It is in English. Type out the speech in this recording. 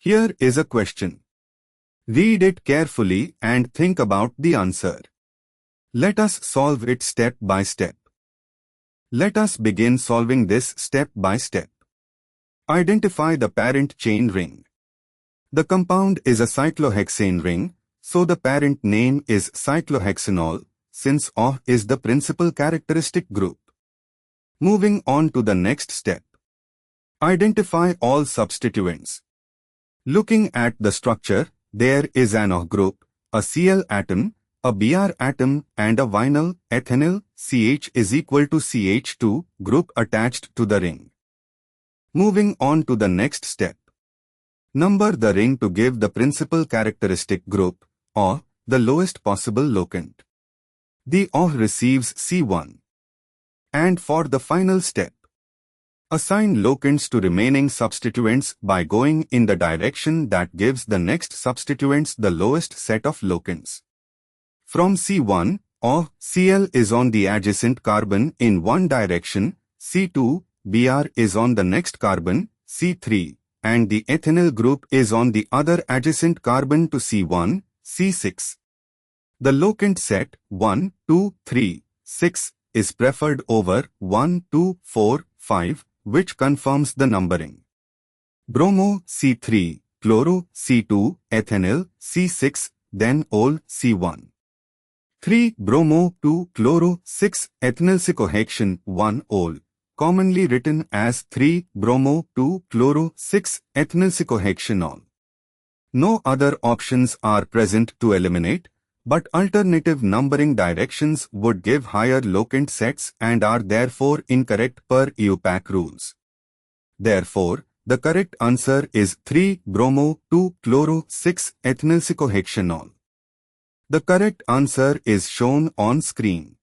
Here is a question. Read it carefully and think about the answer. Let us solve it step by step. Let us begin solving this step by step. Identify the parent chain ring. The compound is a cyclohexane ring, so the parent name is cyclohexanol, since OH is the principal characteristic group. Moving on to the next step. Identify all substituents. Looking at the structure, there is an OH group, a Cl atom, a Br atom and a vinyl ethenyl CH is equal to CH2 group attached to the ring. Moving on to the next step. Number the ring to give the principal characteristic group, or the lowest possible locant. The OH receives C1. And for the final step, assign locants to remaining substituents by going in the direction that gives the next substituents the lowest set of locants. From C1, OH, Cl is on the adjacent carbon in one direction, C2, Br is on the next carbon, C3, and the ethenyl group is on the other adjacent carbon to C1, C6. The locant set 1, 2, 3, 6 is preferred over 1, 2, 4, 5, which confirms the numbering. Bromo C3, chloro C2, ethenyl C6, then ol C1. 3 bromo 2 chloro 6 ethynyl cyclohexane 1 ol, commonly written as 3 bromo 2 chloro 6 ethynyl cyclohexanol. No other options are present to eliminate, but alternative numbering directions would give higher locant sets and are therefore incorrect per IUPAC rules. Therefore, the correct answer is 3 bromo 2 chloro 6 ethynyl cyclohexanol. The correct answer is shown on screen.